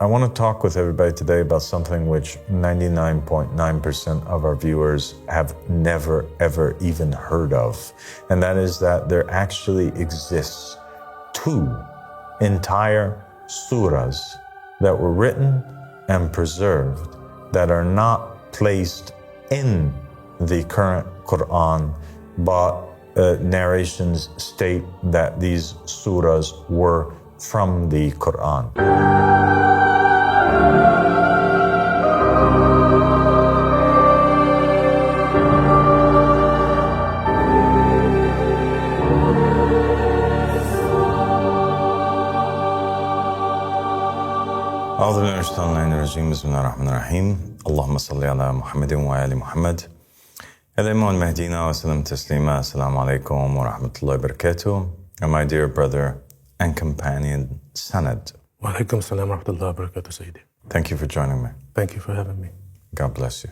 I want to talk with everybody today about something which 99.9% of our viewers have never, ever even heard of. And that is that there actually exists 2 entire surahs that were written and preserved that are not placed in the current Quran, but narrations state that these surahs were from the Quran. أعوذ بالله من الشيطان الرجيم بسم الله الرحمن الرحيم اللهم صل على محمد وآل محمد الإمام المهدينا وسلم تسليما السلام عليكم ورحمة الله وبركاته. And my dear brother and companion Sanad. Wa alaikum assalam wa rahmatullahi wa barakatuh, Sayyidi. Thank you for joining me. Thank you for having me. God bless you.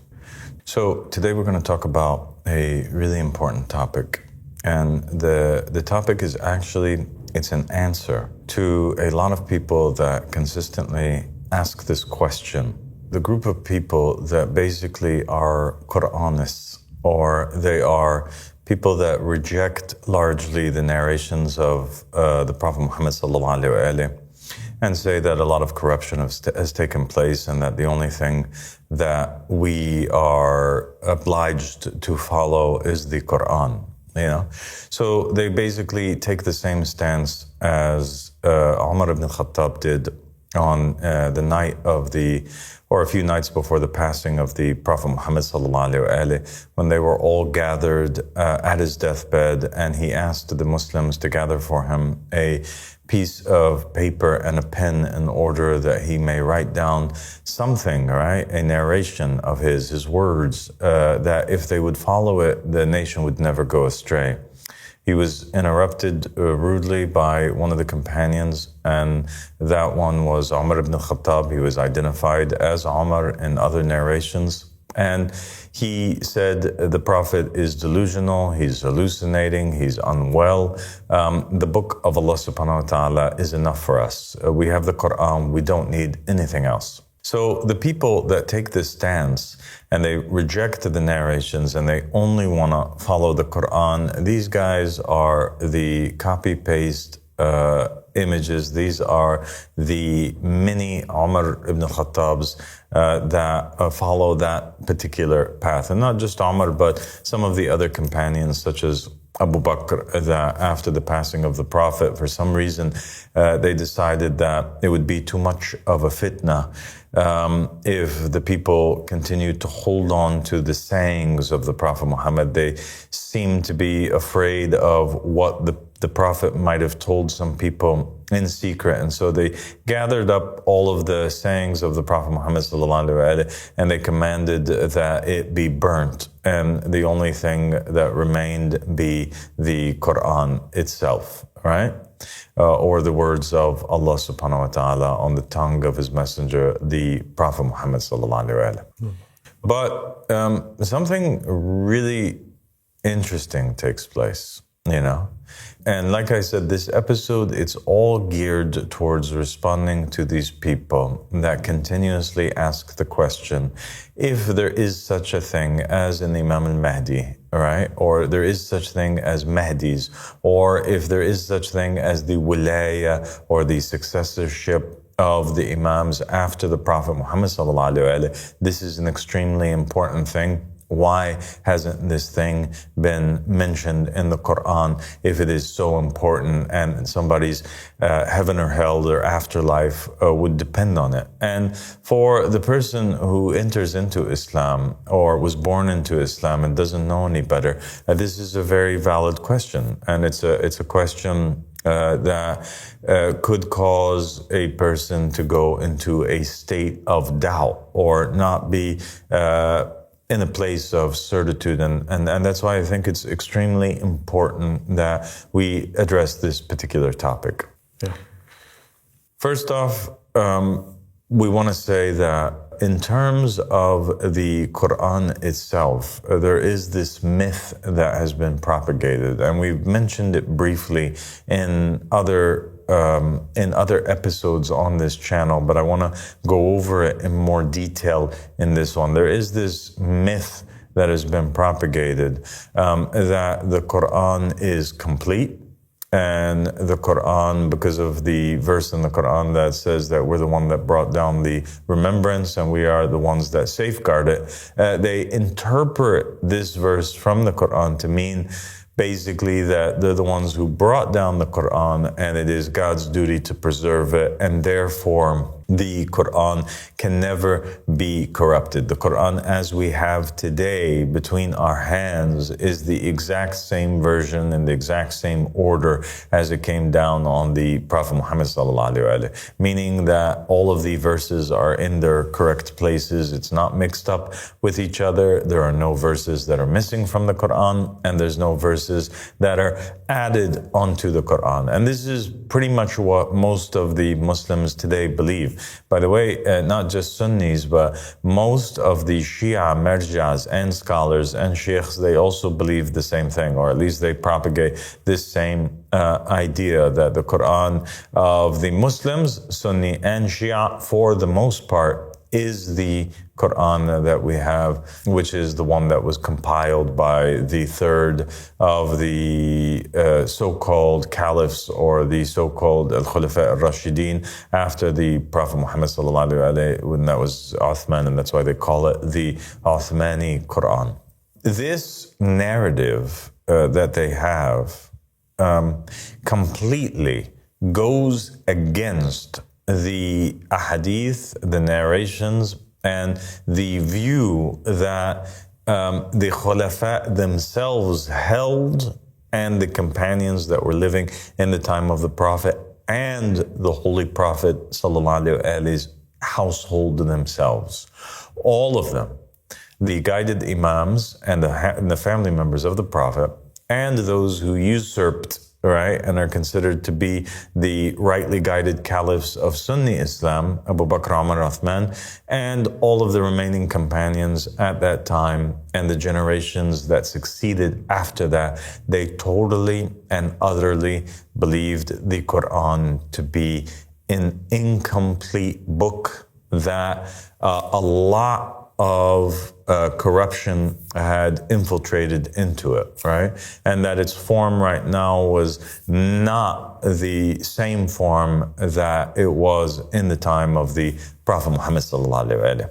So today we're going to talk about a really important topic. And the topic is actually, it's an answer to a lot of people that consistently ask this question. The group of people that basically are Quranists, or they are people that reject largely the narrations of the Prophet Muhammad sallallahu alaihi wasallam, and say that a lot of corruption has taken place and that the only thing that we are obliged to follow is the Quran. So they basically take the same stance as Umar ibn al-Khattab did on the night of or a few nights before the passing of the Prophet Muhammad sallallahu alaihi wasallam, when they were all gathered at his deathbed, and he asked the Muslims to gather for him a piece of paper and a pen in order that he may write down something, right? A narration of his words, that if they would follow it, the nation would never go astray. He was interrupted rudely by one of the companions, and that one was Umar ibn al-Khattab. He was identified as Umar in other narrations. And he said the Prophet is delusional, he's hallucinating, he's unwell. The book of Allah subhanahu wa ta'ala is enough for us. We have the Quran, we don't need anything else. So the people that take this stance and they reject the narrations and they only want to follow the Quran, these guys are the copy-paste images. These are the mini Umar ibn al-Khattabs that follow that particular path. And not just Umar, but some of the other companions, such as Abu Bakr, that after the passing of the Prophet, for some reason, they decided that it would be too much of a fitna if the people continued to hold on to the sayings of the Prophet Muhammad. They seemed to be afraid of what the Prophet might have told some people in secret. And so they gathered up all of the sayings of the Prophet Muhammad sallallahu alaihi wasallam, and they commanded that it be burnt, and the only thing that remained be the Quran itself, right? Or the words of Allah subhanahu wa ta'ala on the tongue of his messenger, the Prophet Muhammad sallallahu alaihi wasallam. But something really interesting takes place, And like I said, this episode, it's all geared towards responding to these people that continuously ask the question, if there is such a thing as an Imam al-Mahdi, right? Or there is such thing as Mahdis, or if there is such thing as the Walayah, or the successorship of the Imams after the Prophet Muhammad sallallahu alaihi wasallam. This is an extremely important thing. Why hasn't this thing been mentioned in the Quran if it is so important and somebody's heaven or hell, their afterlife would depend on it? And for the person who enters into Islam or was born into Islam and doesn't know any better, this is a very valid question. And it's a question that could cause a person to go into a state of doubt or not be in a place of certitude. And that's why I think it's extremely important that we address this particular topic. Yeah. First off, we want to say that in terms of the Quran itself, there is this myth that has been propagated, and we've mentioned it briefly in other in other episodes on this channel, but I want to go over it in more detail in this one. There is this myth that has been propagated that the Quran is complete. And the Quran, because of the verse in the Quran that says that we're the one that brought down the remembrance and we are the ones that safeguard it, they interpret this verse from the Quran to mean basically that they're the ones who brought down the Quran and it is God's duty to preserve it, and therefore the Quran can never be corrupted. The Quran as we have today between our hands is the exact same version and the exact same order as it came down on the Prophet Muhammad sallallahu alaihi wasallam, meaning that all of the verses are in their correct places. It's not mixed up with each other. There are no verses that are missing from the Quran, and there's no verses that are added onto the Quran. And this is pretty much what most of the Muslims today believe. By the way, not just Sunnis, but most of the Shia, Marjas, and scholars and sheikhs, they also believe the same thing, or at least they propagate this same idea that the Quran of the Muslims, Sunni and Shia, for the most part, is the Quran that we have, which is the one that was compiled by the third of the so-called caliphs, or the so-called al-Khulafa al-Rashidin, after the Prophet Muhammad sallallahu alaihi wasallam, when that was Uthman, and that's why they call it the Uthmani Quran. This narrative that they have completely goes against the ahadith, the narrations, and the view that the Khulafa themselves held, and the companions that were living in the time of the Prophet and the Holy Prophet sallallahu alaihi wasallam's household themselves. All of them, the guided Imams and the family members of the Prophet, and those who usurped, right, and are considered to be the rightly guided caliphs of Sunni Islam, Abu Bakr, Umar, Uthman, and all of the remaining companions at that time and the generations that succeeded after that, they totally and utterly believed the Quran to be an incomplete book, that a lot of corruption had infiltrated into it, right? And that its form right now was not the same form that it was in the time of the Prophet Muhammad sallallahu alaihi wasallam.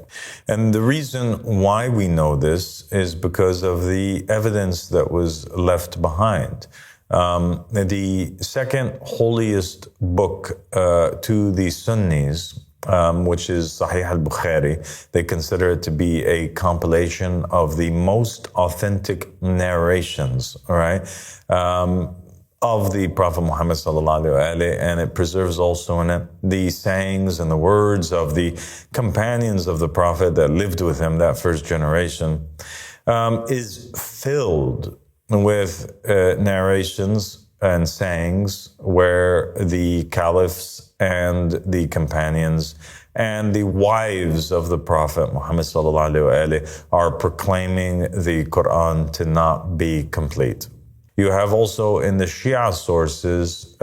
And the reason why we know this is because of the evidence that was left behind. The second holiest book to the Sunnis, which is Sahih al-Bukhari, they consider it to be a compilation of the most authentic narrations, right, of the Prophet Muhammad sallallahu alaihi wasallam, and it preserves also in it the sayings and the words of the companions of the Prophet that lived with him, that first generation, is filled with narrations and sayings where the caliphs and the companions and the wives of the Prophet Muhammad sallallahu alaihi wasallam are proclaiming the Quran to not be complete. You have also in the Shia sources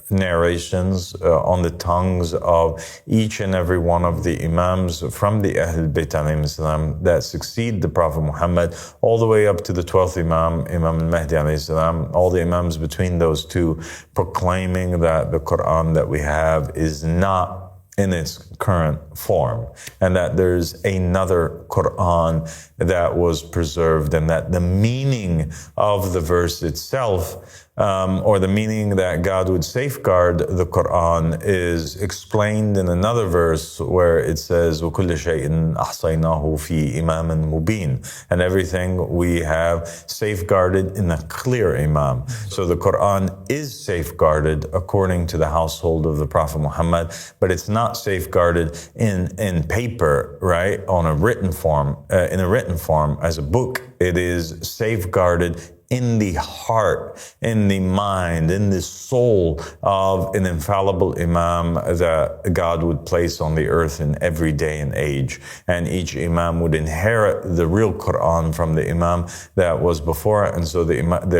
narrations on the tongues of each and every one of the Imams from the Ahlul Bayt alayhim salam that succeed the Prophet Muhammad, all the way up to the 12th Imam, Imam al-Mahdi alayhi salam, all the Imams between those two, proclaiming that the Quran that we have is not in its current form, and that there's another Quran that was preserved, and that the meaning of the verse itself, or the meaning that God would safeguard the Quran, is explained in another verse where it says, وَكُلَّ شَيْءٍ أَحْصَيْنَاهُ فِي إِمَامٍ مُبِينٍ, and everything we have safeguarded in a clear Imam. So the Quran is safeguarded according to the household of the Prophet Muhammad, but it's not safeguarded in paper, right, on a written form, in a written form as a book. It is safeguarded in the heart, in the mind, in the soul of an infallible Imam that God would place on the earth in every day and age. And each Imam would inherit the real Quran from the Imam that was before. And so the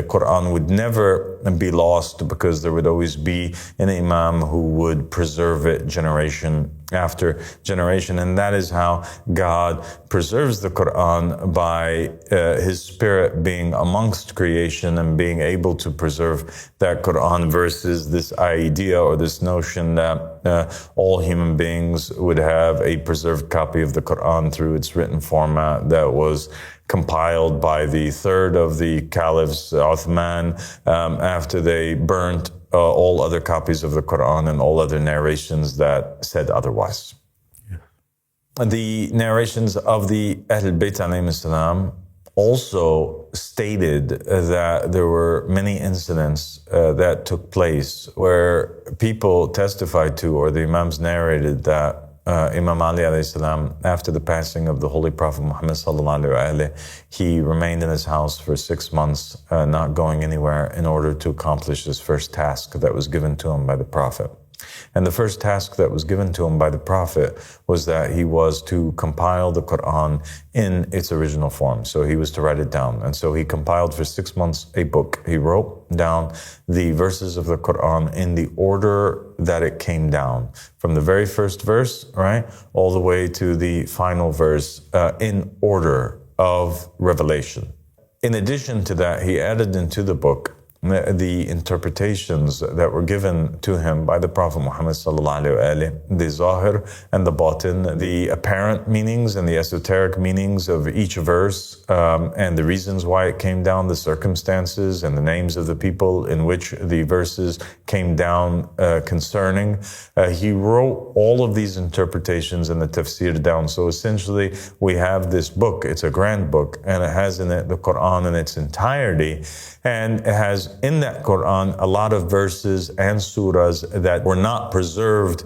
Quran would never be lost, because there would always be an Imam who would preserve it generation after generation. And that is how God preserves the Quran, by His Spirit being amongst creation and being able to preserve that Quran, versus this idea or this notion that all human beings would have a preserved copy of the Quran through its written format that was compiled by the third of the caliphs, Uthman, after they burnt all other copies of the Quran and all other narrations that said otherwise. Yeah. The narrations of the Ahl Bayt alayhim salam also stated that there were many incidents that took place where people testified to, or the Imams narrated, that Imam Ali alayhi salam, after the passing of the Holy Prophet Muhammad sallallahu alaihi wasallam, he remained in his house for 6 months, not going anywhere, in order to accomplish his first task that was given to him by the Prophet. And the first task that was given to him by the Prophet was that he was to compile the Quran in its original form. So he was to write it down. And so he compiled for 6 months a book. He wrote down the verses of the Quran in the order that it came down, from the very first verse, right, all the way to the final verse, in order of revelation. In addition to that, he added into the book the interpretations that were given to him by the Prophet Muhammad sallallahu alaihi wasallam, the zahir and the batin, the apparent meanings and the esoteric meanings of each verse, and the reasons why it came down, the circumstances and the names of the people in which the verses came down concerning. He wrote all of these interpretations and the tafsir down. So essentially, we have this book. It's a grand book, and it has in it the Quran in its entirety, and it has in that Quran a lot of verses and surahs that were not preserved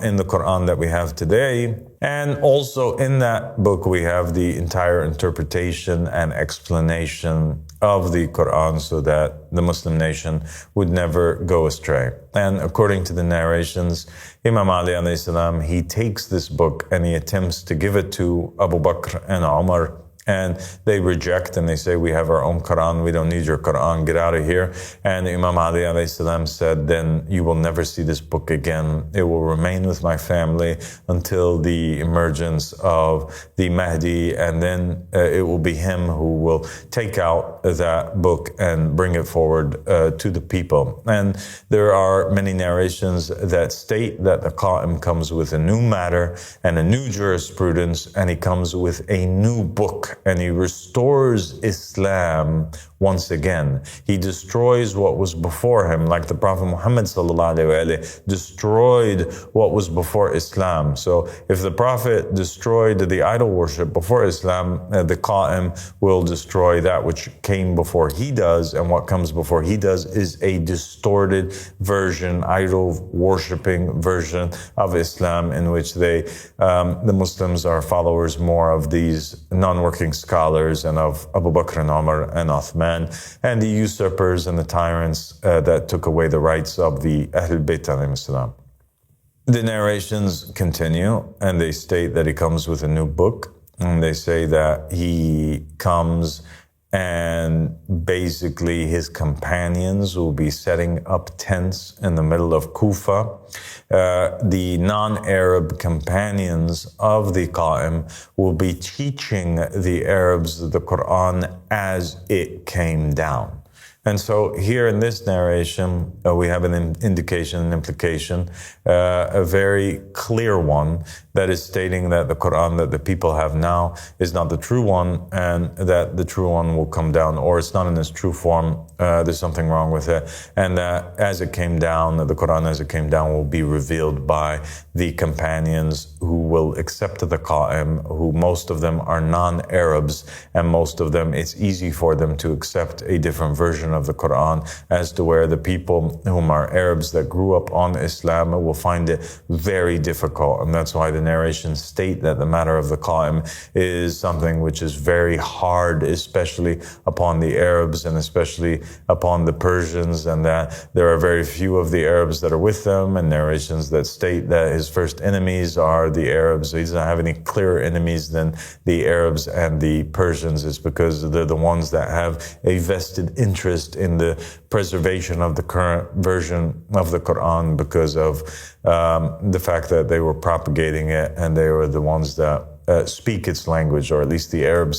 in the Quran that we have today. And also in that book we have the entire interpretation and explanation of the Quran, so that the Muslim nation would never go astray. And according to the narrations, Imam Ali alayhi salam, he takes this book and he attempts to give it to Abu Bakr and Umar, and they reject and they say, we have our own Quran, we don't need your Quran, get out of here. And Imam Ali alayhi salam said, then you will never see this book again. It will remain with my family until the emergence of the Mahdi, and then it will be him who will take out that book and bring it forward to the people. And there are many narrations that state that the Qa'im comes with a new matter and a new jurisprudence, and he comes with a new book, and he restores Islam once again. He destroys what was before him, like the Prophet Muhammad sallallahu alaihi wasallam destroyed what was before Islam. So if the Prophet destroyed the idol worship before Islam, the Qa'im will destroy that which came before he does, and what comes before he does is a distorted version, idol worshipping version of Islam, in which the Muslims are followers more of these non-working scholars and of Abu Bakr and Umar and Uthman, and the usurpers and the tyrants that took away the rights of the Ahl Bayt alayhim salam. The narrations continue, and they state that he comes with a new book, and they say that he comes and basically his companions will be setting up tents in the middle of Kufa. The non-Arab companions of the Qa'im will be teaching the Arabs the Quran as it came down. And so here in this narration, we have an indication, an implication, a very clear one, that is stating that the Quran that the people have now is not the true one, and that the true one will come down, or it's not in its true form, there's something wrong with it, and that as it came down, the Quran as it came down will be revealed by the companions who will accept the Qa'im, who most of them are non-Arabs, and most of them, it's easy for them to accept a different version of the Quran, as to where the people whom are Arabs that grew up on Islam will find it very difficult. And that's why the narrations state that the matter of the qa'im is something which is very hard, especially upon the Arabs and especially upon the Persians, and that there are very few of the Arabs that are with them, and narrations that state that his first enemies are the Arabs. He doesn't have any clearer enemies than the Arabs and the Persians. It's because they're the ones that have a vested interest in the preservation of the current version of the Quran because of the fact that they were propagating it, and they were the ones that speak its language, or at least the Arabs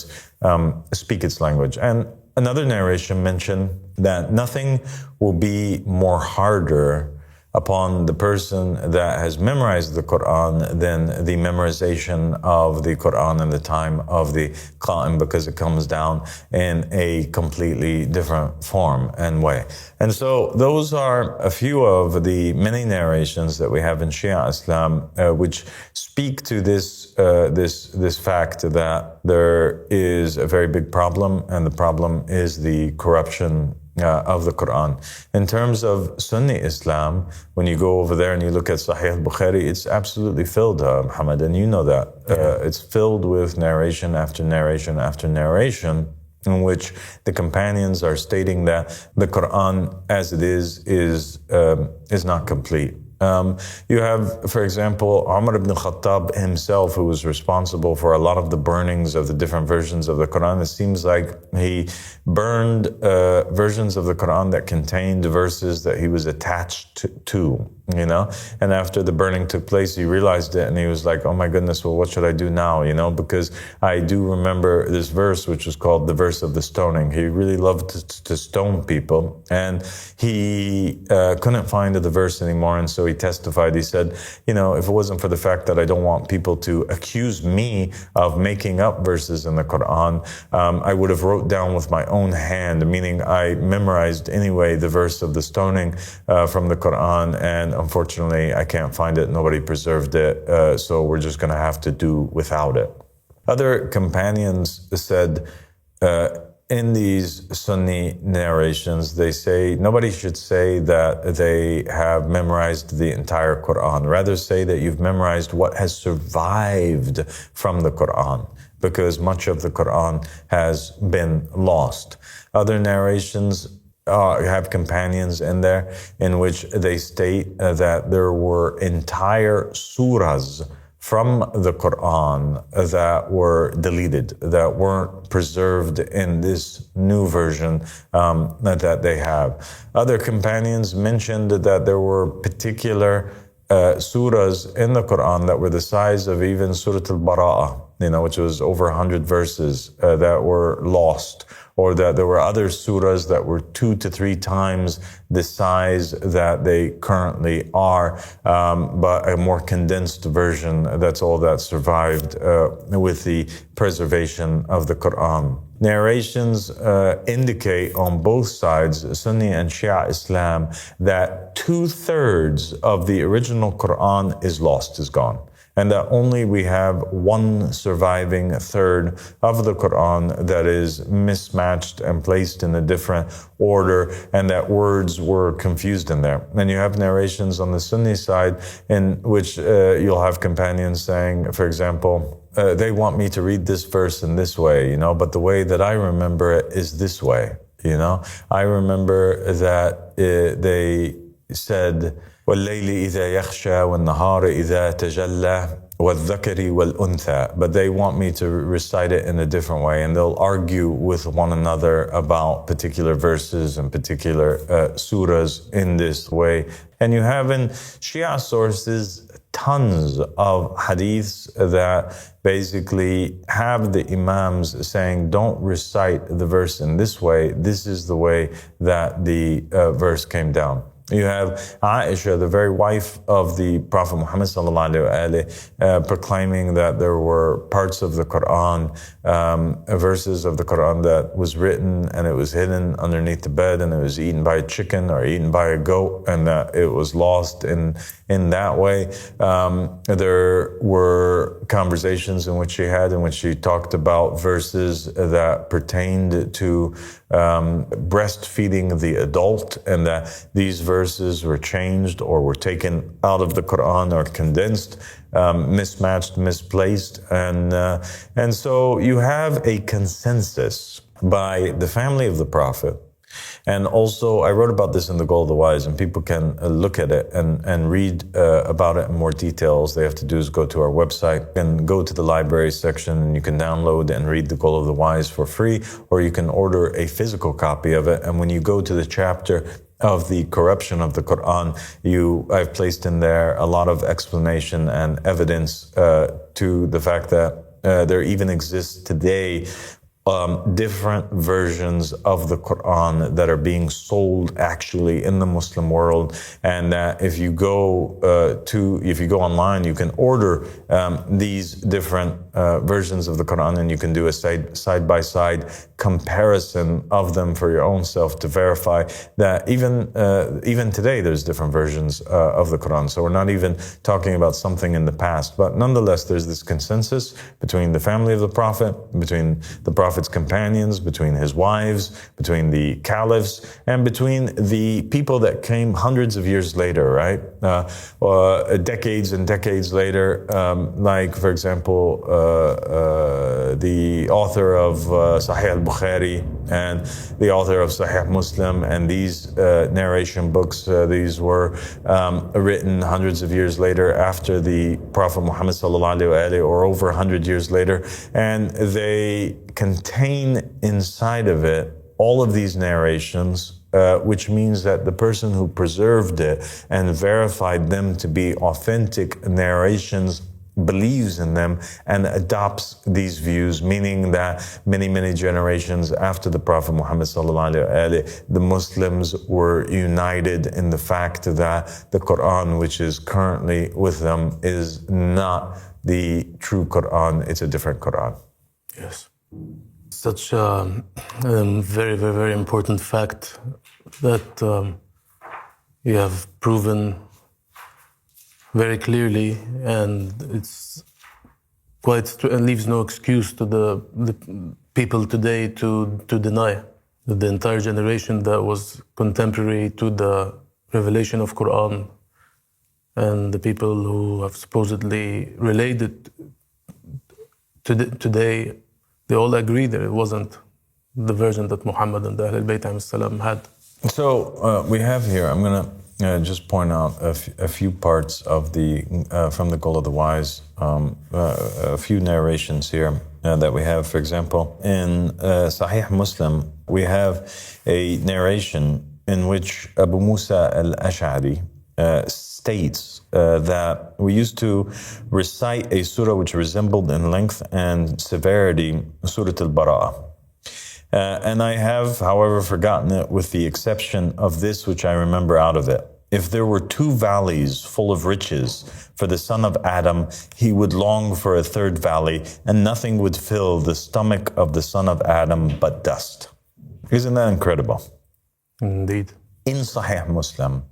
speak its language. And another narration mentioned that nothing will be more harder upon the person that has memorized the Quran than the memorization of the Quran in the time of the Qa'im, because it comes down in a completely different form and way. And so those are a few of the many narrations that we have in Shia Islam, which speak to this fact that there is a very big problem, and the problem is the corruption of the Quran. In terms of Sunni Islam, when you go over there and you look at Sahih al-Bukhari, it's absolutely filled, Muhammad, and you know that. It's filled with narration after narration after narration, in which the companions are stating that the Quran as it is not complete. You have, for example, Umar ibn Khattab himself, who was responsible for a lot of the burnings of the different versions of the Quran. It seems like he burned versions of the Quran that contained verses that he was attached to, you know. And after the burning took place, he realized it, and he was like, oh my goodness, well, what should I do now, you know? Because I do remember this verse, which was called the verse of the stoning. He really loved to stone people, and he couldn't find the verse anymore, and so he testified. He said, you know, if it wasn't for the fact that I don't want people to accuse me of making up verses in the Quran, I would have wrote down with my own hand, meaning I memorized anyway the verse of the stoning from the Quran, and unfortunately I can't find it. Nobody preserved it, so we're just going to have to do without it. Other companions said, in these Sunni narrations, they say nobody should say that they have memorized the entire Quran. Rather say that you've memorized what has survived from the Quran, because much of the Quran has been lost. Other narrations have companions in there in which they state that there were entire surahs from the Quran that were deleted, that weren't preserved in this new version that they have. Other companions mentioned that there were particular surahs in the Quran that were the size of even Surah al-Bara'ah, you know, which was over 100 verses that were lost, or that there were other surahs that were 2 to 3 times the size that they currently are, but a more condensed version. That's all that survived with the preservation of the Quran. Narrations indicate on both sides, Sunni and Shia Islam, that 2/3 of the original Quran is lost, is gone, and that only we have 1 surviving third of the Quran that is mismatched and placed in a different order, and that words were confused in there. And you have narrations on the Sunni side in which you'll have companions saying, for example, they want me to read this verse in this way, you know, but the way that I remember it is this way, you know. I remember that they said, وَاللَّيْلِ إِذَا يَخْشَى وَالنَّهَارِ إِذَا تَجَلَّى وَالذَّكَرِ وَالْأُنْثَى. But they want me to recite it in a different way, and they'll argue with one another about particular verses and particular surahs in this way. And you have in Shia sources tons of hadiths that basically have the Imams saying, don't recite the verse in this way. This is the way that the verse came down. You have Aisha, the very wife of the Prophet Muhammad proclaiming that there were parts of the Quran, verses of the Quran that was written and it was hidden underneath the bed, and it was eaten by a chicken or eaten by a goat, and that it was lost in that way. There were conversations in which she talked about verses that pertained to breastfeeding the adult, and that these verses were changed or were taken out of the Quran or condensed mismatched, misplaced, and so you have a consensus by the family of the Prophet. And also, I wrote about this in The Goal of the Wise, and people can look at it and read about it in more details. They have to do is go to our website and go to the library section, and you can download and read The Goal of the Wise for free, or you can order a physical copy of it. And when you go to the chapter of the corruption of the Quran, I've placed in there a lot of explanation and evidence to the fact that there even exists today different versions of the Quran that are being sold actually in the Muslim world, and that if you go online, you can order these different versions of the Quran, and you can do a side by side comparison of them for your own self to verify that even today there's different versions of the Quran. So we're not even talking about something in the past, but nonetheless there's this consensus between the family of the Prophet, between the Prophet's companions, between his wives, between the caliphs, and between the people that came hundreds of years later, right? Decades and decades later, like, for example, the author of Sahih al-Bukhari and the author of Sahih Muslim, and these narration books, these were written hundreds of years later after the Prophet Muhammad sallallahu alaihi wasallam, or over 100 years later, and they contain inside of it all of these narrations, which means that the person who preserved it and verified them to be authentic narrations believes in them and adopts these views, meaning that many generations after the Prophet Muhammad sallallahu alaihi wasallam, the Muslims were united in the fact that the Quran, which is currently with them, is not the true Quran, it's a different Quran. Yes. Such a very important fact that you have proven very clearly, and it's quite and leaves no excuse to the people today to deny that the entire generation that was contemporary to the revelation of Quran and the people who have supposedly related to today, they all agree that it wasn't the version that Muhammad and the Ahlul Bayt had. So we have here, I'm going to just point out a few parts of from the Goal of the Wise, a few narrations here that we have. For example, in Sahih Muslim, we have a narration in which Abu Musa al-Ash'ari states that we used to recite a surah which resembled in length and severity Surah al-Bara'ah. And I have, however, forgotten it with the exception of this which I remember out of it. If there were two valleys full of riches for the son of Adam, he would long for a third valley, and nothing would fill the stomach of the son of Adam but dust. Isn't that incredible? Indeed. In Sahih Muslim,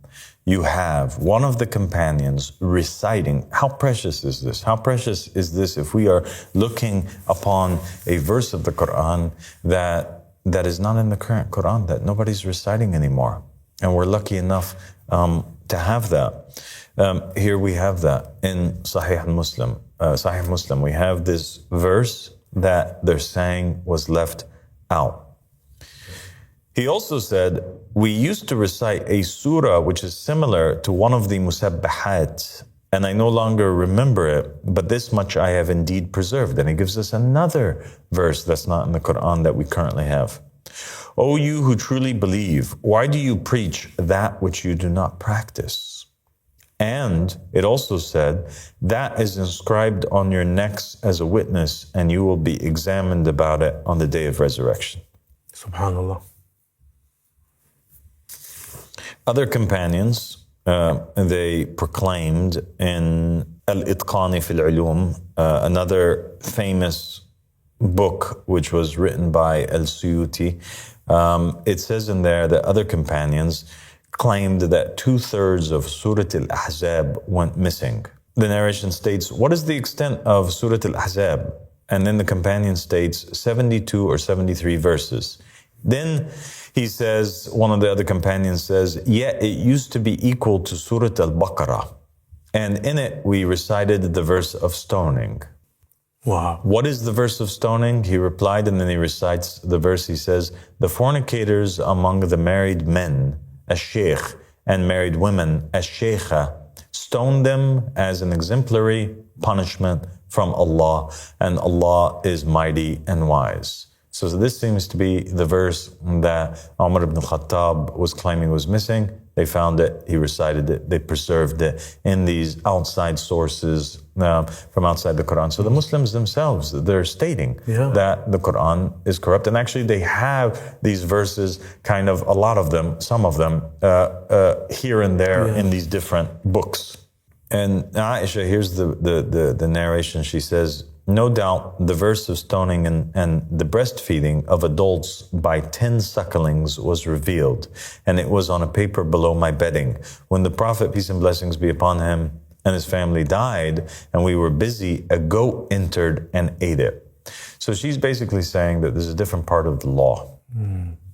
you have one of the companions reciting. How precious is this? How precious is this if we are looking upon a verse of the Quran that is not in the current Quran, that nobody's reciting anymore? And we're lucky enough to have that. Here we have that in Sahih Muslim. Sahih Muslim, we have this verse that they're saying was left out. He also said, we used to recite a surah which is similar to one of the musabbahat, and I no longer remember it, but this much I have indeed preserved. And he gives us another verse that's not in the Quran that we currently have. O you who truly believe, why do you preach that which you do not practice? And it also said, that is inscribed on your necks as a witness, and you will be examined about it on the day of resurrection. Subhanallah. Other companions, they proclaimed in Al-Itqani fil Ulum, another famous book which was written by Al-Suyuti. It says in there that other companions claimed that 2/3 of Surah Al-Ahzab went missing. The narration states, what is the extent of Surah Al-Ahzab? And then the companion states 72 or 73 verses. Then he says, one of the other companions says, yeah, it used to be equal to Surah Al-Baqarah. And in it, we recited the verse of stoning. Wow. What is the verse of stoning? He replied, and then he recites the verse. He says, the fornicators among the married men, as sheikh, and married women, as sheikha, stone them as an exemplary punishment from Allah, and Allah is mighty and wise. So this seems to be the verse that Umar ibn Khattab was claiming was missing. They found it, he recited it, they preserved it in these outside sources from outside the Quran. So the Muslims themselves, they're stating that the Quran is corrupt. And actually they have these verses, kind of, a lot of them, some of them, here and there in these different books. And Aisha, here's the narration. She says, no doubt the verse of stoning and the breastfeeding of adults by 10 sucklings was revealed, and it was on a paper below my bedding. When the Prophet, peace and blessings be upon him, and his family died, and we were busy, a goat entered and ate it. So she's basically saying that there's a different part of the law.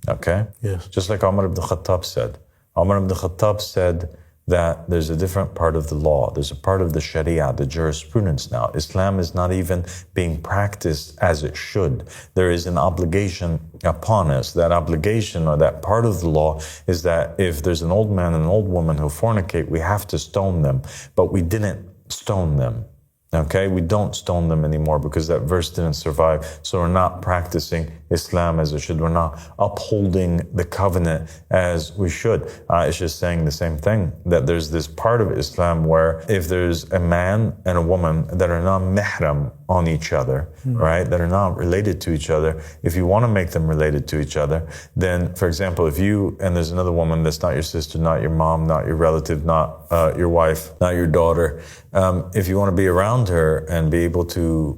Okay? Yes. Just like Umar ibn Khattab said. Umar ibn Khattab said that there's a different part of the law. There's a part of the Sharia, the jurisprudence now. Islam is not even being practiced as it should. There is an obligation upon us. That obligation, or that part of the law, is that if there's an old man and an old woman who fornicate, we have to stone them. But we didn't stone them. Okay, we don't stone them anymore because that verse didn't survive. So we're not practicing Islam as it should. We're not upholding the covenant as we should. Aisha is saying the same thing, that there's this part of Islam where if there's a man and a woman that are not mihram on each other, right, that are not related to each other, if you want to make them related to each other, then, for example, if you and there's another woman that's not your sister, not your mom, not your relative, not your wife, not your daughter, if you want to be around her and be able to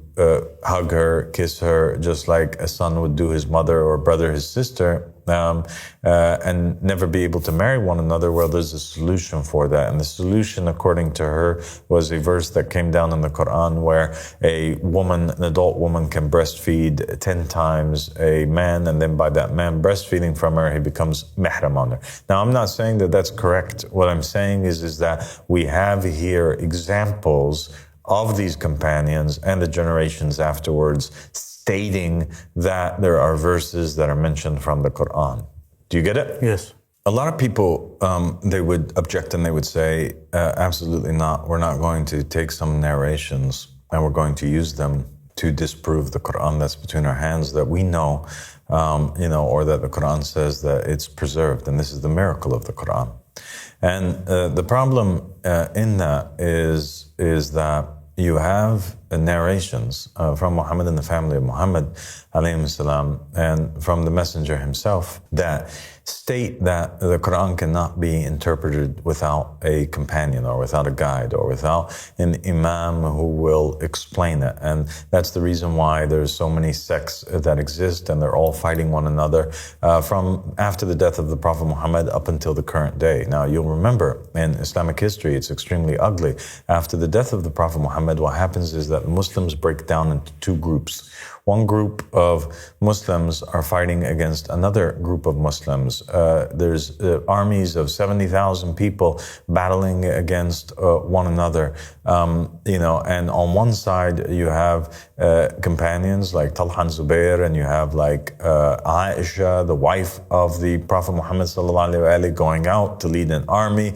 hug her, kiss her, just like a son would do his mother, or a brother his sister, and never be able to marry one another, well, there's a solution for that. And the solution, according to her, was a verse that came down in the Quran where a woman, an adult woman, can breastfeed 10 times a man, and then by that man breastfeeding from her, he becomes mahram on her. Now, I'm not saying that that's correct. What I'm saying is that we have here examples of these companions and the generations afterwards stating that there are verses that are mentioned from the Quran. Do you get it? Yes. A lot of people, they would object and they would say, absolutely not. We're not going to take some narrations and we're going to use them to disprove the Quran that's between our hands, that we know, or that the Quran says that it's preserved. And this is the miracle of the Quran. And the problem in that is that you have narrations from Muhammad and the family of Muhammad, alayhi salam, and from the messenger himself that state that the Quran cannot be interpreted without a companion or without a guide or without an imam who will explain it. And that's the reason why there's so many sects that exist, and they're all fighting one another from after the death of the Prophet Muhammad up until the current day. Now, you'll remember in Islamic history, it's extremely ugly. After the death of the Prophet Muhammad, what happens is that Muslims break down into two groups. One group of Muslims are fighting against another group of Muslims. There's armies of 70,000 people battling against one another. And on one side you have companions like Talha and Zubair, and you have like Aisha, the wife of the Prophet Muhammad sallallahu alaihi wasallam, going out to lead an army,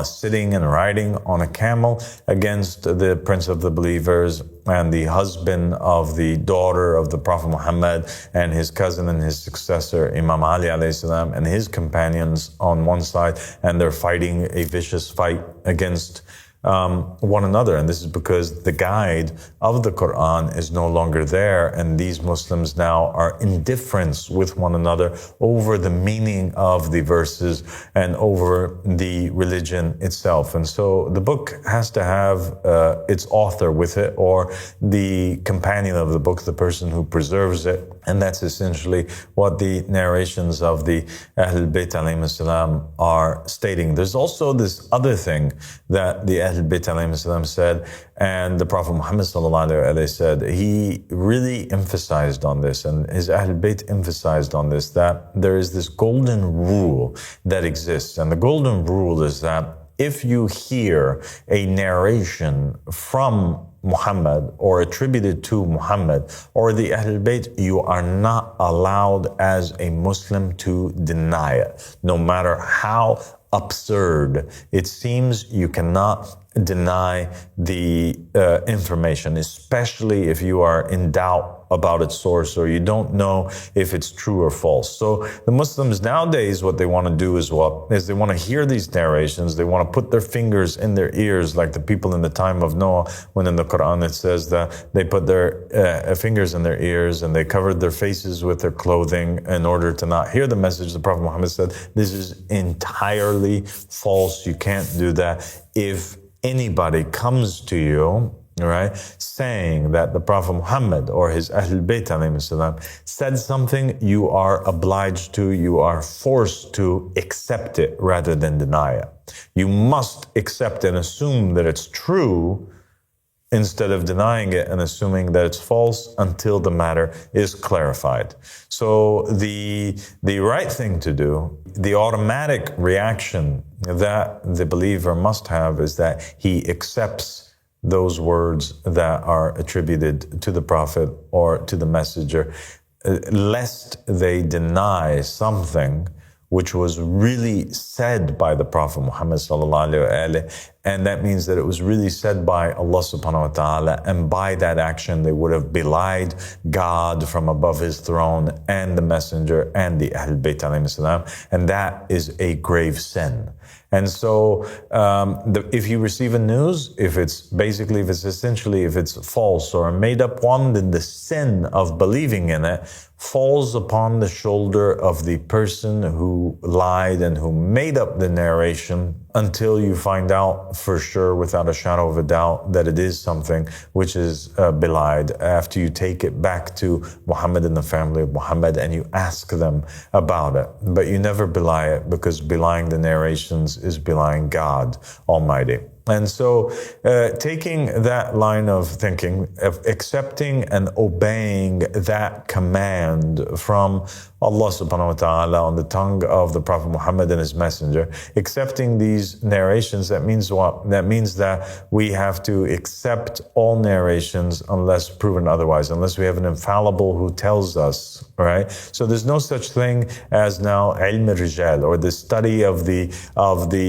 sitting and riding on a camel against the Prince of the Believers and the husband of the daughter of the Prophet Muhammad, and his cousin and his successor, Imam Ali alayhi salam, and his companions on one side, and they're fighting a vicious fight against one another. And this is because the guide of the Quran is no longer there, and these Muslims now are indifferent with one another over the meaning of the verses and over the religion itself. And so the book has to have its author with it, or the companion of the book, the person who preserves it. And that's essentially what the narrations of the Ahlul Bayt alayhim salam are stating. There's also this other thing that the Ahlul Bayt alayhim salam said, and the Prophet Muhammad sallallahu alayhi wa said, he really emphasized on this, and his Ahlul Bayt emphasized on this, that there is this golden rule that exists. And the golden rule is that if you hear a narration from Muhammad or attributed to Muhammad or the Ahlul Bayt, you are not allowed as a Muslim to deny it. No matter how absurd it seems, you cannot deny the information, especially if you are in doubt about its source or you don't know if it's true or false. So the Muslims nowadays, what they want to do is they want to hear these narrations. They want to put their fingers in their ears, like the people in the time of Noah, when in the Quran it says that they put their fingers in their ears and they covered their faces with their clothing in order to not hear the message. The Prophet Muhammad said, this is entirely false. You can't do that. If anybody comes to you, right, saying that the Prophet Muhammad or his Ahlul Bayt said something, you are obliged to, you are forced to accept it rather than deny it. You must accept and assume that it's true instead of denying it and assuming that it's false until the matter is clarified. So the right thing to do, the automatic reaction that the believer must have is that he accepts those words that are attributed to the Prophet or to the Messenger, lest they deny something which was really said by the Prophet Muhammad sallallahu alaihi wasallam, and that means that it was really said by Allah subhanahu wa ta'ala, and by that action they would have belied God from above His throne and the Messenger and the Ahlul Bayt alayhim salam, and that is a grave sin. And so if you receive a news, if it's false or a made up one, then the sin of believing in it falls upon the shoulder of the person who lied and who made up the narration, until you find out for sure, without a shadow of a doubt, that it is something which is belied. After you take it back to Muhammad and the family of Muhammad and you ask them about it. But you never belie it, because belying the narrations is belying God Almighty. And so taking that line of thinking, of accepting and obeying that command from Allah subhanahu wa ta'ala on the tongue of the Prophet Muhammad and his messenger, accepting these narrations, that means what? That means that we have to accept all narrations unless proven otherwise, unless we have an infallible who tells us, right? So there's no such thing as now ilm al-rijal, or the study of the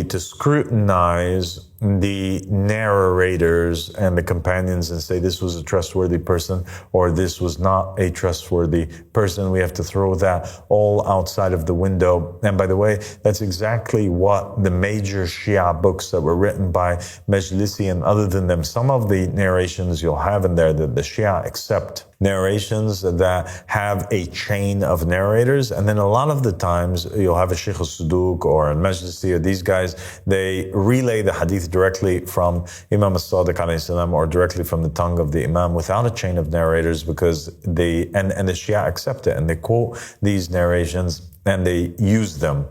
to scrutinize the narrators and the companions and say this was a trustworthy person or this was not a trustworthy person. We have to throw that all outside of the window. And by the way, that's exactly what the major Shia books that were written by Majlisi and other than them, some of the narrations you'll have in there that the Shia accept narrations that have a chain of narrators, and then a lot of the times you'll have a Sheikh al-Sadiq or a Majlisi or these guys, they relay the hadith directly from Imam Al-Sadiq alayhi salam or directly from the tongue of the Imam without a chain of narrators, because the Shia accept it and they quote these narrations and they use them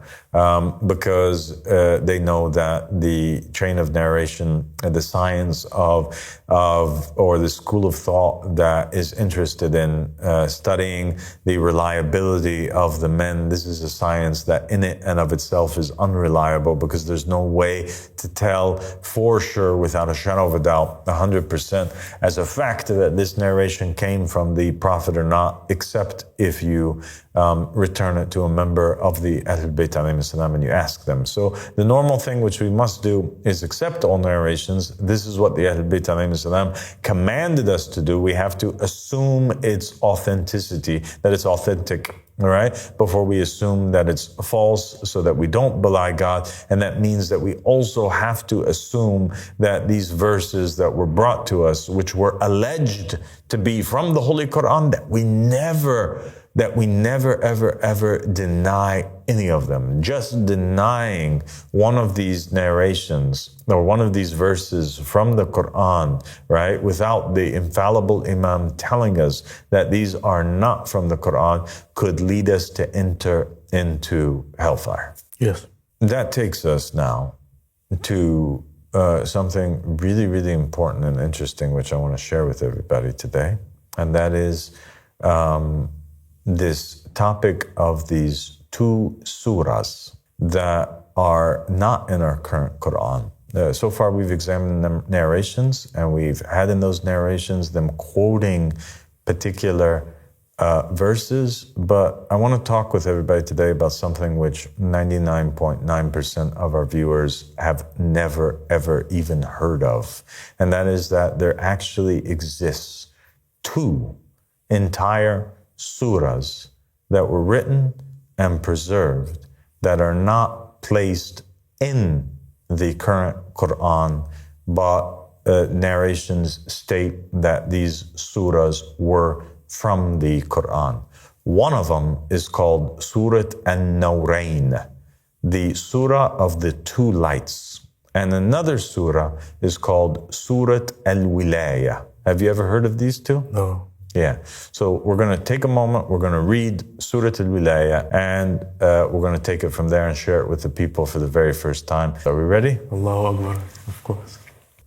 because they know that the chain of narration, the science of or the school of thought that is interested in studying the reliability of the men, this is a science that in it and of itself is unreliable, because there's no way to tell for sure without a shadow of a doubt 100% as a fact that this narration came from the Prophet or not, except if you return it to a member of the Ahlul Bayt alayhim salam and you ask them. So the normal thing which we must do is accept all narrations. This is what the Ahlul Bayt alayhim salam commanded us to do. We have to assume its authenticity, that it's authentic, all right, before we assume that it's false, so that we don't belie God. And that means that we also have to assume that these verses that were brought to us, which were alleged to be from the Holy Quran, that we never, ever deny any of them. Just denying one of these narrations or one of these verses from the Quran, right, without the infallible Imam telling us that these are not from the Quran, could lead us to enter into hellfire. Yes. That takes us now to something really, really important and interesting, which I want to share with everybody today. And that is this topic of these two surahs that are not in our current Quran. So far, we've examined the narrations, and we've had in those narrations them quoting particular verses. But I want to talk with everybody today about something which 99.9% of our viewers have never, ever even heard of. And that is that there actually exists 2 entire surahs that were written and preserved that are not placed in the current Quran, but narrations state that these surahs were from the Quran. One of them is called Surah An-Nawrain, the surah of the 2 lights. And another surah is called Surah al-Walayah. Have you ever heard of these 2? No. Yeah. So we're going to take a moment, we're going to read Surah al-Walayah, and we're going to take it from there and share it with the people for the very first time. Are we ready? Allahu Akbar, of course.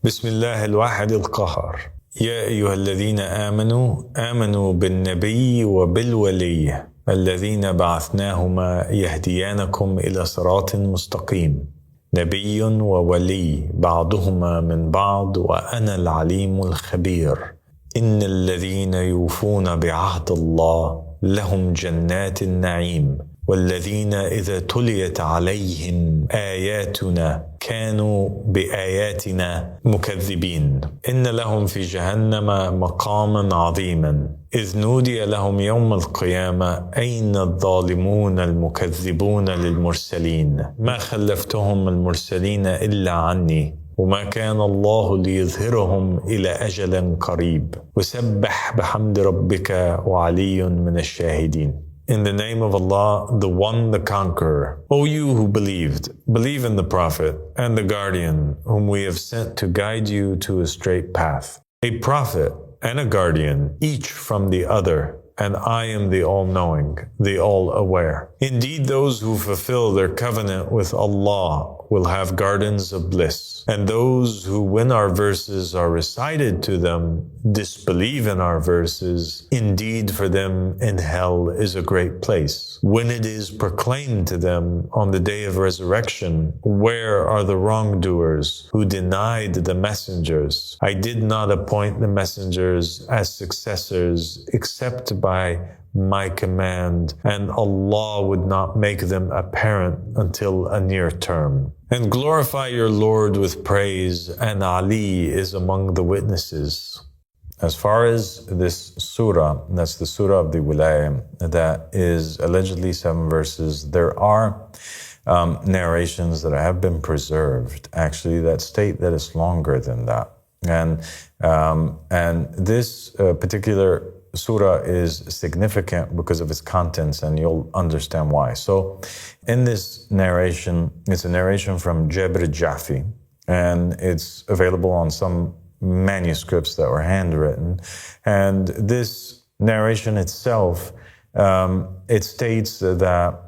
Bismillah al-Wahid al-Qahar. يا أيها الذين آمنوا بالنبي وبالولي الذين بعثناهما يهديانكم إلى صراط مستقيم نبي وولي بعضهما من بعض وأنا العليم الخبير إن الذين يوفون بعهد الله لهم جنات النعيم والذين إذا تليت عليهم آياتنا كانوا بآياتنا مكذبين إن لهم في جهنم مقاما عظيما إذ نودي لهم يوم القيامة أين الظالمون المكذبون للمرسلين ما خلفتهم المرسلين إلا عني وما كان الله ليظهرهم إلى أجل قريب وسبح بحمد ربك وعلي من الشاهدين. In the name of Allah, the One, the Conqueror. O you who believed, believe in the Prophet and the Guardian, whom we have sent to guide you to a straight path. A Prophet and a Guardian, each from the other, and I am the All-Knowing, the All-Aware. Indeed, those who fulfill their covenant with Allah will have gardens of bliss, and those who, when our verses are recited to them, disbelieve in our verses, indeed for them in hell is a great place. When it is proclaimed to them on the day of resurrection, where are the wrongdoers who denied the messengers? I did not appoint the messengers as successors except by my command, and Allah would not make them apparent until a near term. And glorify your Lord with praise, and Ali is among the witnesses. As far as this surah, that's the surah of the Walayah, that is allegedly 7 verses, there are narrations that have been preserved, actually, that state that it's longer than that. And this particular surah is significant because of its contents, and you'll understand why. So in this narration, it's a narration from Jabir Jafi, and it's available on some manuscripts that were handwritten. And this narration itself, it states that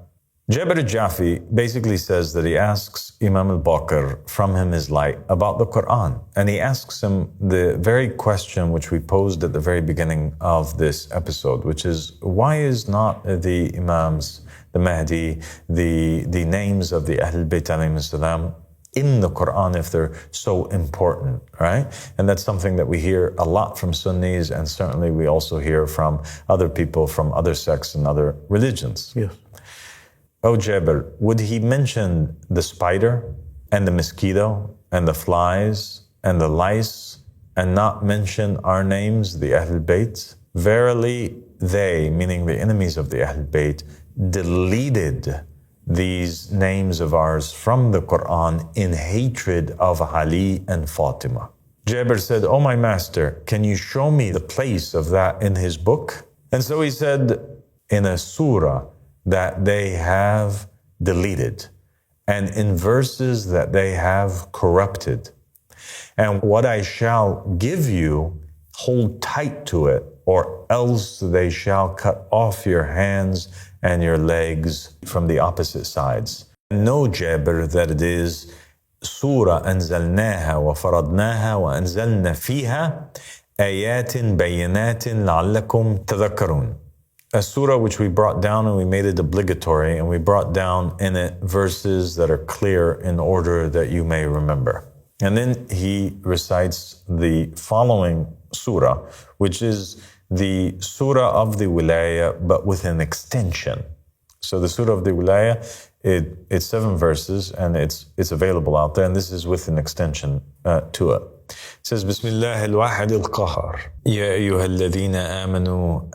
Jabir Jafi basically says that he asks Imam al-Baqir from him his light about the Quran. And he asks him the very question which we posed at the very beginning of this episode, which is, why is not the Imams, the Mahdi, the names of the Ahlul Bayt alayhim salam in the Quran if they're so important, right? And that's something that we hear a lot from Sunnis, and certainly we also hear from other people from other sects and other religions. Yes. Oh, Jabir, would he mention the spider and the mosquito and the flies and the lice and not mention our names, the Ahlul Bayt? Verily, they, meaning the enemies of the Ahlul Bayt, deleted these names of ours from the Quran in hatred of Ali and Fatima. Jabir said, "Oh, my master, can you show me the place of that in his book?" And so he said, in a surah that they have deleted, and in verses that they have corrupted. And what I shall give you, hold tight to it, or else they shall cut off your hands and your legs from the opposite sides. Know, Jabir, that it is Surah أنزلناها وفرضناها وأنزلنا فيها آيات بينات لعلكم تذكرون. a surah which we brought down and we made it obligatory, and we brought down in it verses that are clear in order that you may remember. And then he recites the following surah, which is the surah of the Walayah, but with an extension. So the surah of the Walayah, it's 7 verses, and it's available out there, and this is with an extension to it. It says, Bismillah al-Wahid al-Qahar. Ya ayyuha alladhina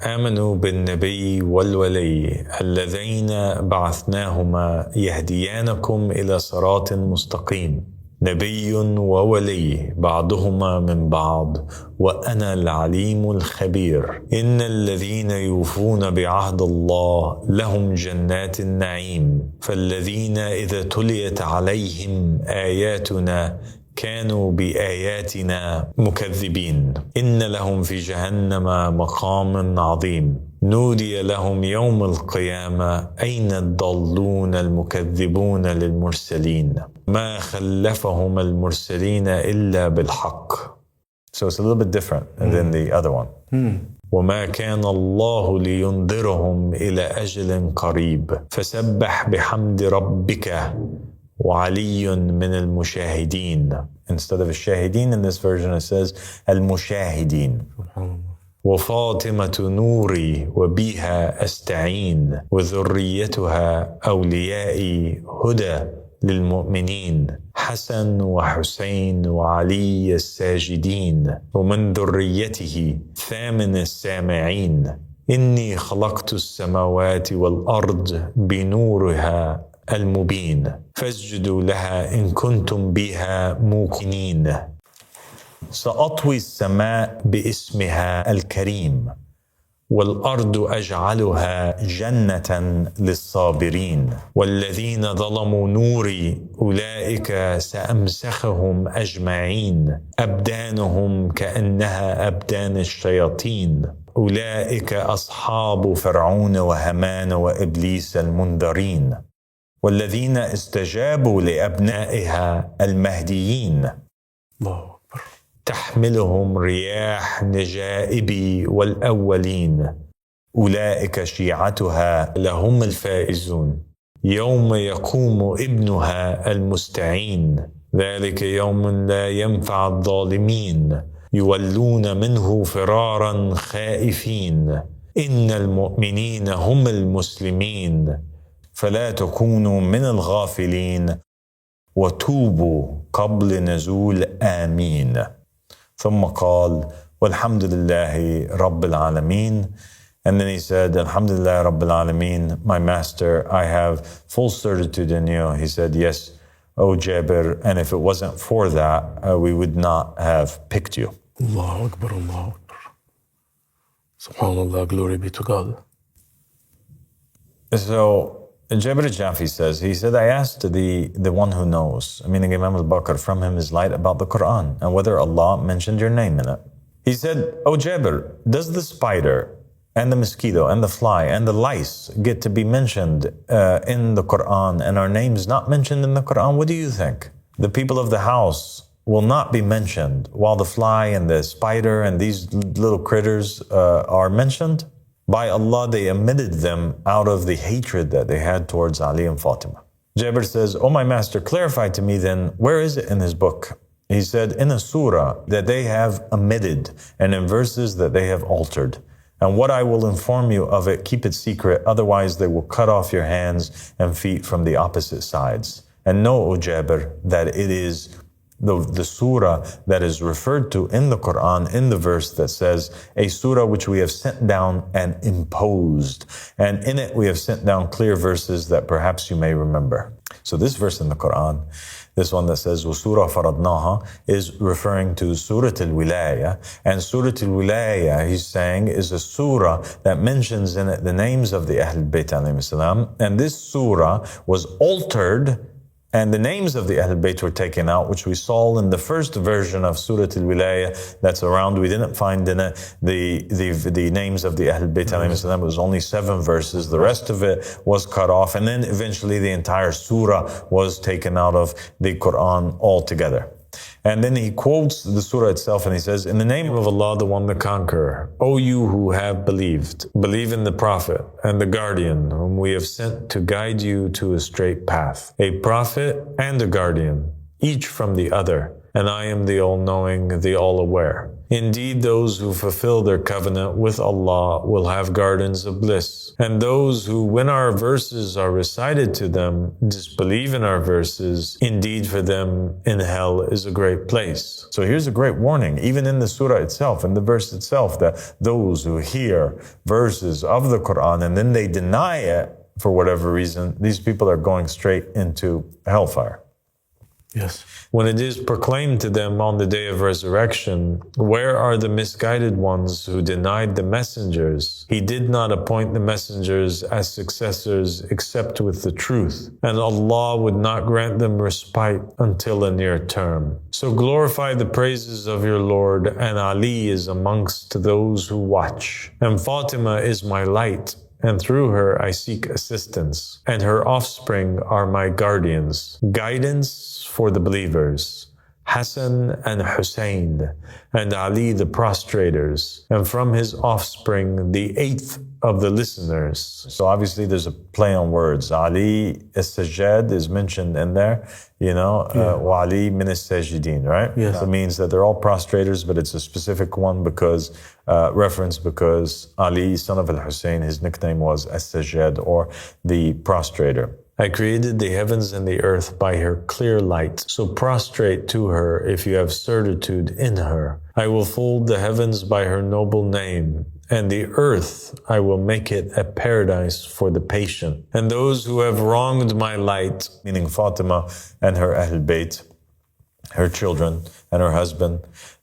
amanu bin-nabi wal-Walayah alladhina ba'athnahuma yahdiyanakum ila siratin mustaqim. نبي وولي بعضهما من بعض وأنا العليم الخبير إن الذين يوفون بعهد الله لهم جنات النعيم فالذين إذا تليت عليهم آياتنا كانوا بآياتنا مكذبين إن لهم في جهنم مقام عظيم نودي لهم يوم القيامة أين الضالون المكذبون للمرسلين ما خلفهم المرسلين إلا بالحق. So it's a little bit different than the other one. وما كان الله لينذرهم إلى أجل قريب فسبح بحمد ربك وعلي من المشاهدين. Instead of الشاهدين, in this version it says المشاهدين. وفاطمة نوري وبها أستعين وذريتها أوليائي هدى للمؤمنين حسن وحسين وعلي الساجدين ومن ذريته ثامن السامعين إني خلقت السماوات والأرض بنورها المبين فاسجدوا لها إن كنتم بها موقنين سأطوي السماء باسمها الكريم والأرض أجعلها جنة للصابرين والذين ظلموا نوري أولئك سأمسخهم أجمعين أبدانهم كأنها أبدان الشياطين أولئك أصحاب فرعون وهامان وإبليس المنذرين والذين استجابوا لأبنائها المهديين الله تحملهم رياح نجائب والأولين أولئك شيعتها لهم الفائزون يوم يقوم ابنها المستعين ذلك يوم لا ينفع الظالمين يولون منه فرارا خائفين إن المؤمنين هم المسلمين فلا تكونوا من الغافلين وتوبوا قبل نزول آمين ثم قال والحمد لله رب العالمين. And then he said, Alhamdulillah Rabbil Alameen, my master, I have full certitude in you. He said, yes, O Jabir, and if it wasn't for that, we would not have picked you. Allahu Akbar, Allahu Akbar. SubhanAllah, glory be to God. So, Jabir al-Jafi says, he said, I asked the one who knows, meaning Imam al-Bakr, from him is light about the Quran and whether Allah mentioned your name in it. He said, O Jabir, does the spider and the mosquito and the fly and the lice get to be mentioned in the Quran and our names not mentioned in the Quran? What do you think? The people of the house will not be mentioned while the fly and the spider and these little critters are mentioned? By Allah, they omitted them out of the hatred that they had towards Ali and Fatima. Jabir says, oh my master, clarify to me then, where is it in his book? He said, in a surah that they have omitted and in verses that they have altered. And what I will inform you of it, keep it secret, otherwise they will cut off your hands and feet from the opposite sides. And know, O Jabir, that it is the surah that is referred to in the Quran, in the verse that says, a surah which we have sent down and imposed. And in it we have sent down clear verses that perhaps you may remember. So this verse in the Quran, this one that says, وَسُورَةً فَرَضْنَاهَا, is referring to Surah al-Walayah. And Surah al-Walayah, he's saying, is a surah that mentions in it the names of the Ahlul Bayt alayhim salam. And this surah was altered and the names of the Ahlul Bayt were taken out, which we saw in the first version of Surah al-Walayah that's around. We didn't find in it the names of the Ahlul Bayt alayhim salam. It was only 7 verses. The rest of it was cut off. And then eventually the entire surah was taken out of the Quran altogether. And then he quotes the surah itself and he says, "In the name of Allah, the one, the conqueror, O you who have believed, believe in the Prophet and the guardian whom we have sent to guide you to a straight path, a prophet and a guardian, each from the other. And I am the all-knowing, the all-aware. Indeed, those who fulfill their covenant with Allah will have gardens of bliss. And those who, when our verses are recited to them, disbelieve in our verses, indeed for them in hell is a great place." So here's a great warning, even in the surah itself, in the verse itself, that those who hear verses of the Quran and then they deny it for whatever reason, these people are going straight into hellfire. Yes. When it is proclaimed to them on the day of resurrection, "Where are the misguided ones who denied the messengers? He did not appoint the messengers as successors except with the truth, and Allah would not grant them respite until a near term. So glorify the praises of your Lord, and Ali is amongst those who watch. And Fatima is my light, and through her I seek assistance, and her offspring are my guardians. Guidance for the believers, Hassan and Hussein, and Ali the prostrators, and from his offspring the eighth of the listeners." So obviously there's a play on words. Ali as-Sajjad is mentioned in there, wa Ali min as-Sajidin, right? Yes. So it means that they're all prostrators, but it's a specific one because Ali, son of Al-Hussein, his nickname was as-Sajjad, or the prostrator. "I created the heavens and the earth by her clear light, so prostrate to her if you have certitude in her. I will fold the heavens by her noble name, and the earth I will make it a paradise for the patient. And those who have wronged my light," meaning Fatima and her Ahl Bayt, her children and her husband,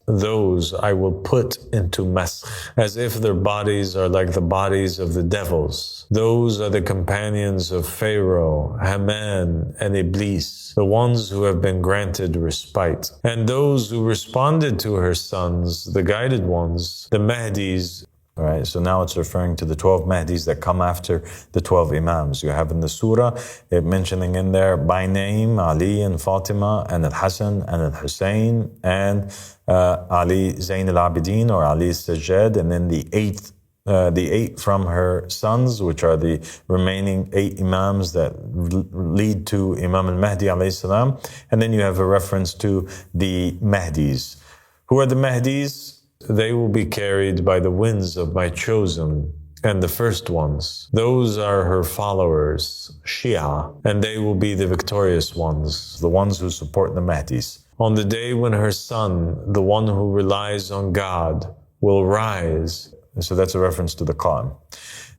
"those I will put into maskh, as if their bodies are like the bodies of the devils. Those are the companions of Pharaoh, Haman, and Iblis, the ones who have been granted respite. And those who responded to her sons, the guided ones, the Mahdis." All right, so now it's referring to the 12 Mahdis that come after the 12 Imams. You have in the surah, it mentioning in there by name Ali and Fatima and Al-Hassan and Al-Hussein and Ali Zayn al-Abidin or Ali as-Sajjad, and then the eight from her sons, which are the remaining 8 Imams that lead to Imam al-Mahdi alayhi salam. And then you have a reference to the Mahdis. Who are the Mahdis? "They will be carried by the winds of my chosen, and the first ones. Those are her followers, Shia, and they will be the victorious ones, the ones who support the Mahdis. On the day when her son, the one who relies on God, will rise." So that's a reference to the Qur'an.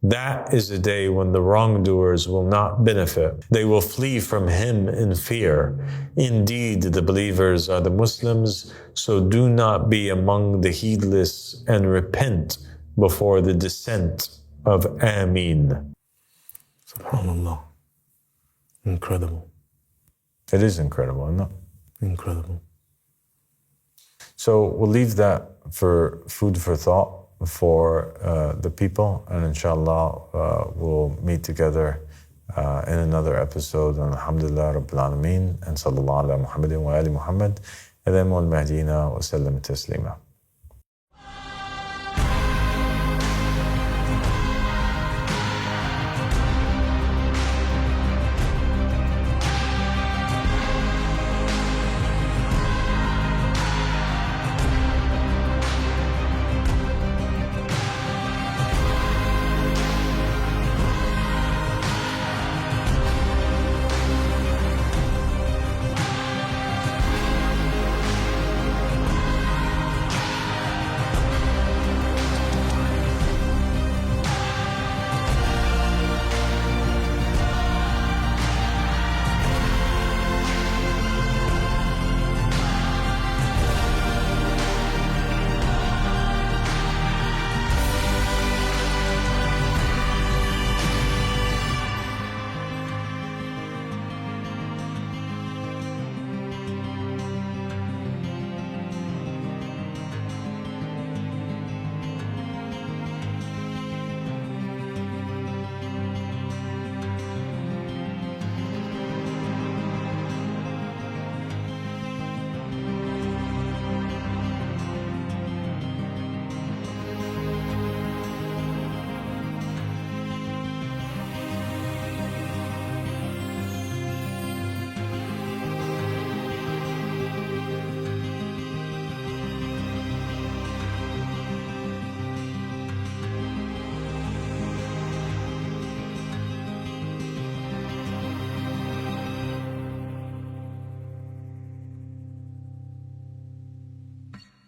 "That is a day when the wrongdoers will not benefit. They will flee from him in fear. Indeed, the believers are the Muslims, so do not be among the heedless and repent before the descent of Ameen." SubhanAllah. Incredible. It is incredible, isn't it? Incredible. So we'll leave that for food for thought for the people, and inshallah we'll meet together in another episode. And alhamdulillah rabbil alameen, and sallallahu ala Muhammadin wa ali Muhammad, wa sallam taslima.